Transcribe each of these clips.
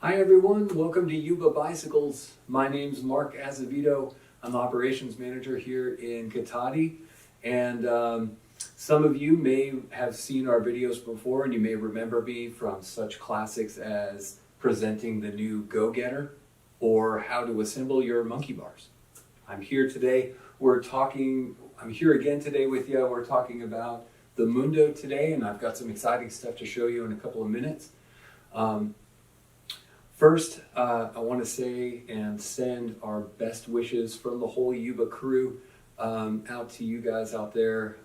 Hi everyone, welcome to Yuba Bicycles. My name's Mark Azevedo. I'm the operations manager here in Katati, and some of you may have seen our videos before and you may remember me from such classics as presenting the new Go-Getter or how to assemble your monkey bars. I'm here again today with you. We're talking about the Mundo today, and I've got some exciting stuff to show you in a couple of minutes. First, I want to say and send our best wishes from the whole Yuba crew out to you guys out there.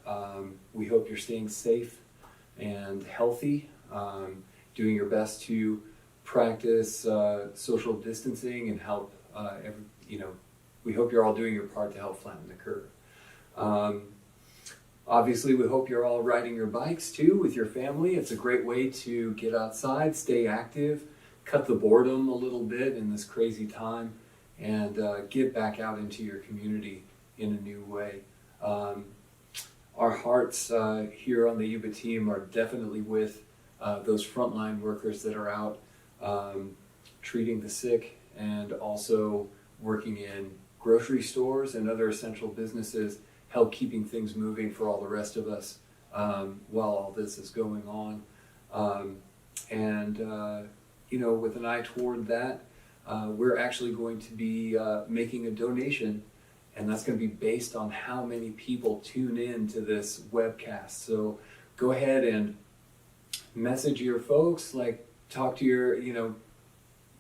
We hope you're staying safe and healthy, doing your best to practice social distancing and help. We hope you're all doing your part to help flatten the curve. Obviously, we hope you're all riding your bikes too with your family. It's a great way to get outside, stay active, cut the boredom a little bit in this crazy time, and get back out into your community in a new way. Our hearts here on the Yuba team are definitely with those frontline workers that are out treating the sick and also working in grocery stores and other essential businesses, help keeping things moving for all the rest of us while all this is going on. With an eye toward that, we're actually going to be making a donation, and that's going to be based on how many people tune in to this webcast. So go ahead and message your folks, talk to your,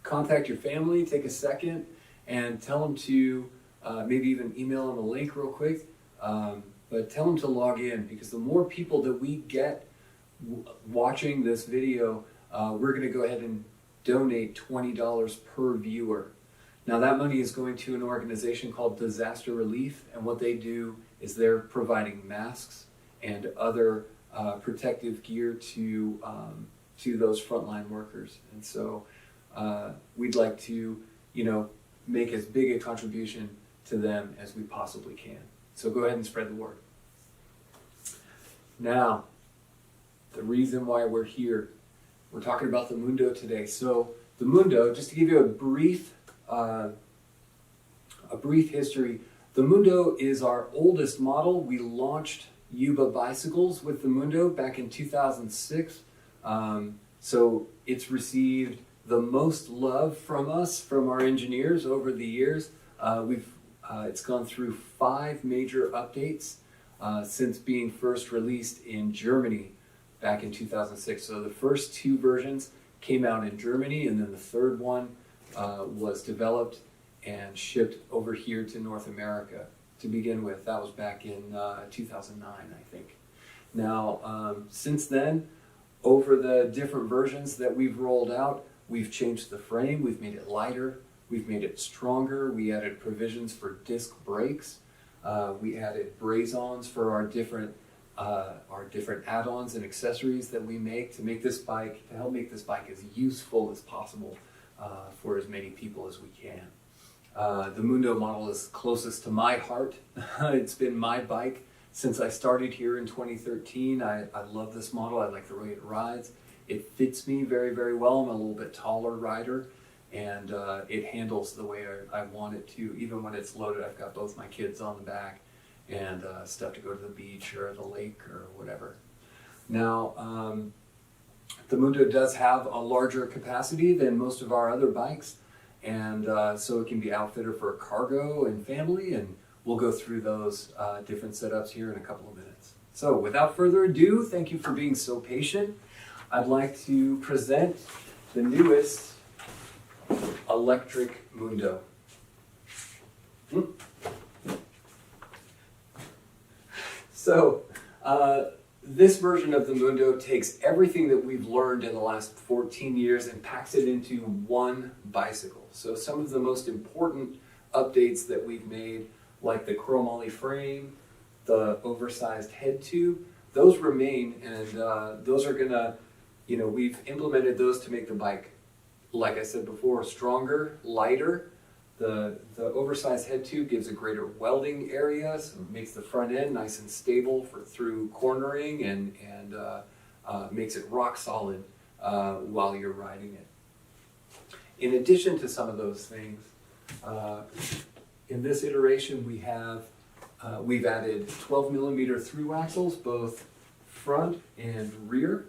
contact your family, take a second and tell them to maybe even email them a link real quick, but tell them to log in, because the more people that we get watching this video, we're going to go ahead and donate $20 per viewer. Now that money is going to an organization called Disaster Relief, and what they do is they're providing masks and other protective gear to those frontline workers. And so we'd like to, make as big a contribution to them as we possibly can. So go ahead and spread the word. Now, the reason why we're here. We're talking about the Mundo today. So the Mundo, just to give you a brief history, the Mundo is our oldest model. We launched Yuba bicycles with the Mundo back in 2006. So it's received the most love from us, from our engineers over the years. It's gone through 5 major updates since being first released in Germany back in 2006. So the first 2 versions came out in Germany, and then the third one was developed and shipped over here to North America to begin with. That was back in 2009, I think. Now, since then, over the different versions that we've rolled out, we've changed the frame, we've made it lighter, we've made it stronger, we added provisions for disc brakes, we added braze-ons for our different add-ons and accessories that we make to help make this bike as useful as possible for as many people as we can. The Mundo model is closest to my heart. It's been my bike since I started here in 2013. I love this model. I like the way it rides. It fits me very, very well. I'm a little bit taller rider, and it handles the way I want it to. Even when it's loaded, I've got both my kids on the back and stuff to go to the beach or the lake or whatever. Now, the Mundo does have a larger capacity than most of our other bikes, and so it can be outfitted for cargo and family, and we'll go through those different setups here in a couple of minutes. So without further ado, thank you for being so patient. I'd like to present the newest electric Mundo. So this version of the Mundo takes everything that we've learned in the last 14 years and packs it into one bicycle. So some of the most important updates that we've made, like the chromoly frame, the oversized head tube, those remain, and those are gonna, we've implemented those to make the bike, like I said before, stronger, lighter. The oversized head tube gives a greater welding area, so it makes the front end nice and stable through cornering, and makes it rock solid while you're riding it. in addition to some of those things, in this iteration we've added 12 millimeter through axles, both front and rear.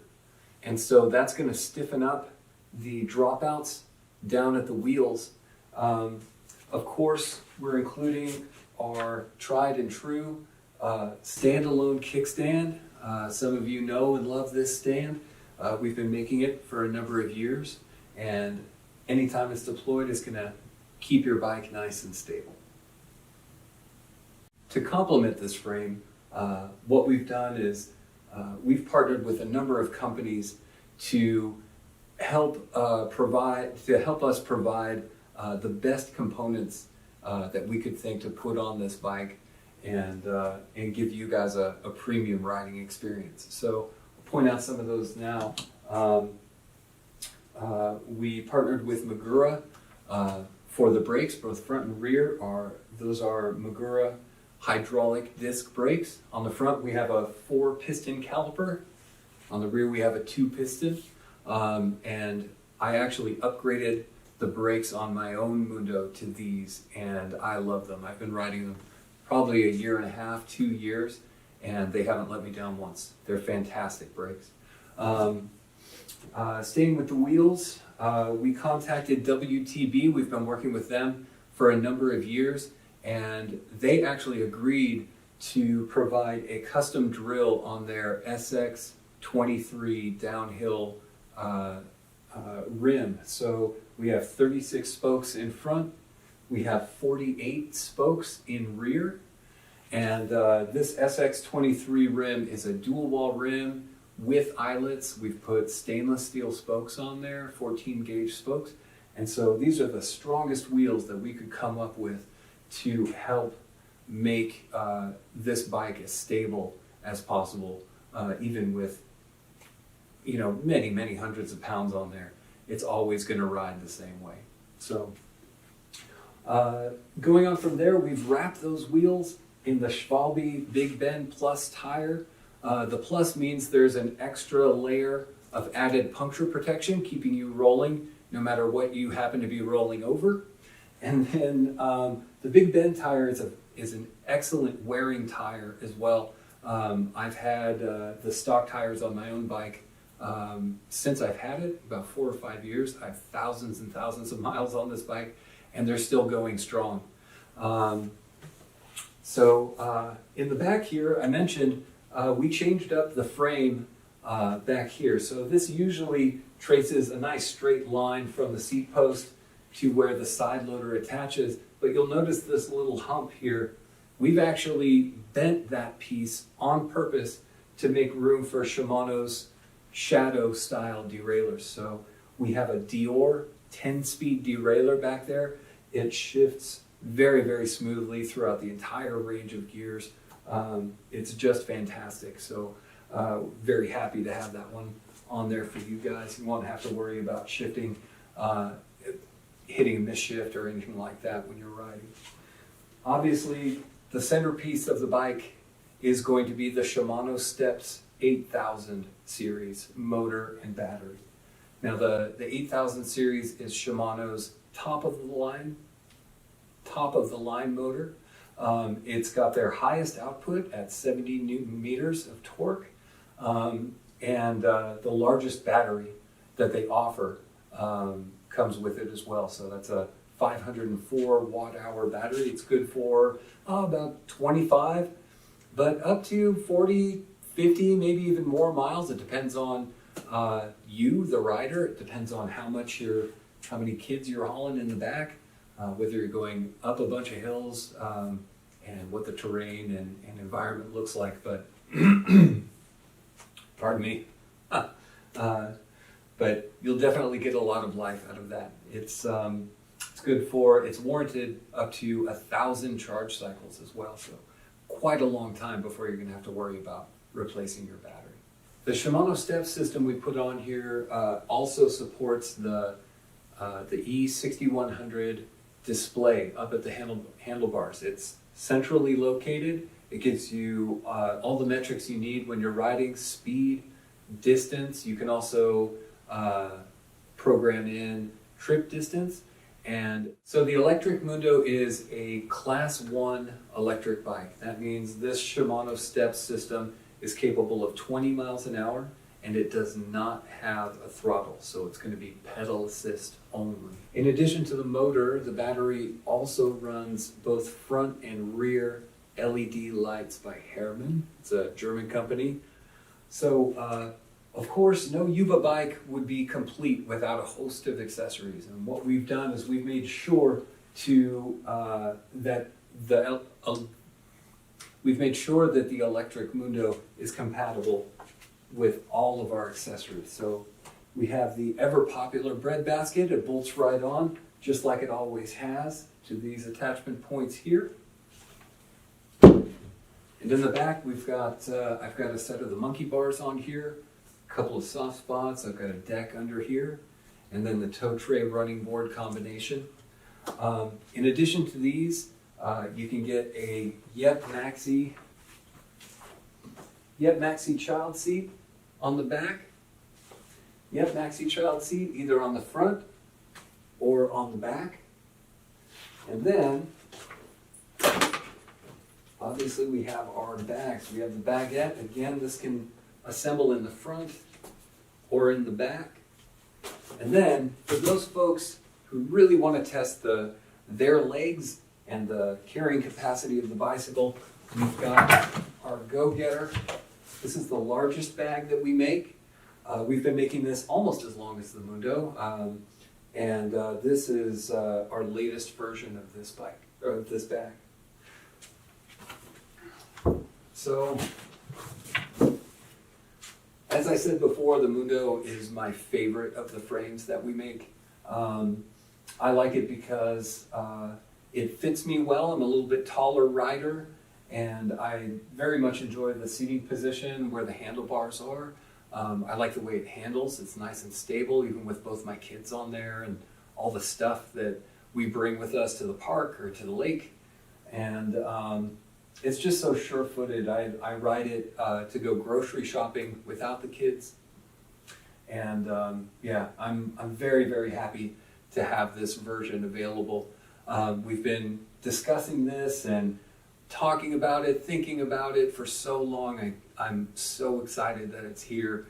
And so that's going to stiffen up the dropouts down at the wheels. Of course, we're including our tried and true standalone kickstand. Some of you know and love this stand. We've been making it for a number of years, and anytime it's deployed, it's going to keep your bike nice and stable. To complement this frame, what we've done is we've partnered with a number of companies to help us provide the best components that we could think to put on this bike and give you guys a premium riding experience. So I'll point out some of those now. We partnered with Magura for the brakes, both front and rear. Those are Magura hydraulic disc brakes. On the front we have a 4-piston caliper. On the rear we have a 2-piston. And I actually upgraded the brakes on my own Mundo to these, and I love them. I've been riding them probably a year and a half, 2 years, and they haven't let me down once. They're fantastic brakes. Staying with the wheels, we contacted WTB. We've been working with them for a number of years, and they actually agreed to provide a custom drill on their SX23 downhill rim. So we have 36 spokes in front, we have 48 spokes in rear, and this SX23 rim is a dual wall rim with eyelets. We've put stainless steel spokes on there, 14 gauge spokes, and so these are the strongest wheels that we could come up with to help make this bike as stable as possible, even with many hundreds of pounds on there. It's always going to ride the same way. So going on from there, we've wrapped those wheels in the Schwalbe Big Bend Plus tire. The Plus means there's an extra layer of added puncture protection, keeping you rolling no matter what you happen to be rolling over. And then the Big Bend tire is an excellent wearing tire as well. I've had the stock tires on my own bike since I've had it, about 4 or 5 years. I have thousands and thousands of miles on this bike, and they're still going strong. So in the back here, I mentioned we changed up the frame back here. So this usually traces a nice straight line from the seat post to where the side loader attaches, but you'll notice this little hump here. We've actually bent that piece on purpose to make room for Shimano's Shadow style derailleurs. So we have a Dior 10-speed derailleur back there. It shifts very smoothly throughout the entire range of gears. It's just fantastic. So very happy to have that one on there for you guys. You won't have to worry about shifting, hitting a misshift or anything like that when you're riding. Obviously, the centerpiece of the bike is going to be the Shimano Steps 8000 series motor and battery. Now the 8000 series is Shimano's top of the line motor. It's got their highest output at 70 Newton meters of torque, and the largest battery that they offer comes with it as well. So that's a 504 watt-hour battery. It's good for about 25, but up to 40, 50, maybe even more miles. It depends on you, the rider. It depends on how many kids you're hauling in the back, whether you're going up a bunch of hills, and what the terrain and environment looks like. But pardon me. But you'll definitely get a lot of life out of that. It's good for, it's warranted up to 1,000 charge cycles as well. So quite a long time before you're gonna have to worry about replacing your battery. The Shimano Step system we put on here also supports the E6100 display up at the handlebars. It's centrally located. It gives you all the metrics you need when you're riding: speed, distance. You can also program in trip distance. And so the electric Mundo is a class 1 electric bike. That means this Shimano step system is capable of 20 miles an hour, and it does not have a throttle, so it's going to be pedal assist only. In addition to the motor, the battery also runs both front and rear LED lights by Hermann. It's a German company. So, of course, no Yuba bike would be complete without a host of accessories. And what we've done is we've made sure that the electric Mundo is compatible with all of our accessories. So we have the ever popular bread basket. It bolts right on, just like it always has, to these attachment points here. And in the back, I've got a set of the monkey bars on here, a couple of soft spots. I've got a deck under here, and then the tow tray running board combination. In addition to these, you can get a Yep Maxi child seat on the back. Yep Maxi child seat either on the front or on the back. And then, obviously we have our bags. We have the baguette. Again, this can assemble in the front or in the back. And then, for those folks who really want to test their legs and the carrying capacity of the bicycle, we've got our Go-Getter. This is the largest bag that we make. We've been making this almost as long as the Mundo, and this is our latest version of this bike, or this bag. So, as I said before, the Mundo is my favorite of the frames that we make. I like it because it fits me well. I'm a little bit taller rider, and I very much enjoy the seating position where the handlebars are. I like the way it handles. It's nice and stable, even with both my kids on there and all the stuff that we bring with us to the park or to the lake. And it's just so sure-footed. I ride it to go grocery shopping without the kids. And yeah, I'm very, very happy to have this version available. We've been discussing this and talking about it, thinking about it for so long. I'm so excited that it's here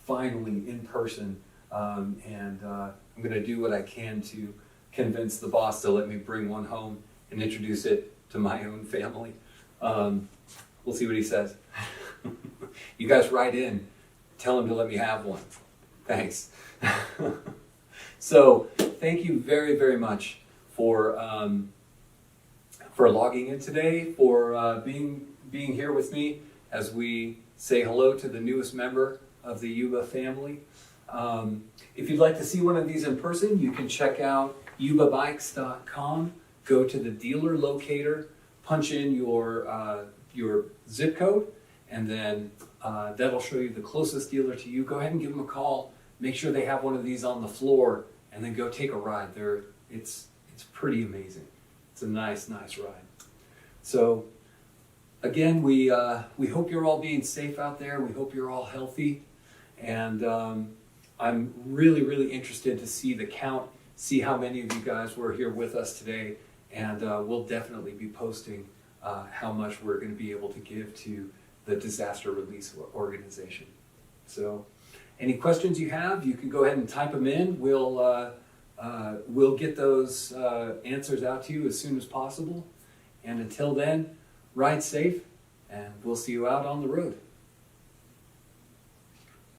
finally in person. And I'm going to do what I can to convince the boss to let me bring one home and introduce it to my own family. We'll see what he says. You guys write in, tell him to let me have one. Thanks. So thank you very, very much for logging in today, for being here with me as we say hello to the newest member of the Yuba family. If you'd like to see one of these in person, you can check out yubabikes.com. Go to the dealer locator, punch in your zip code, and then that'll show you the closest dealer to you. Go ahead and give them a call. Make sure they have one of these on the floor, and then go take a ride. It's pretty amazing. It's a nice ride. So again, we hope you're all being safe out there. We hope you're all healthy, and I'm really, really interested to see the count, see how many of you guys were here with us today, and we'll definitely be posting how much we're going to be able to give to the Disaster Release Organization. So any questions you have, you can go ahead and type them in. We'll get those answers out to you as soon as possible. And until then, ride safe, and we'll see you out on the road.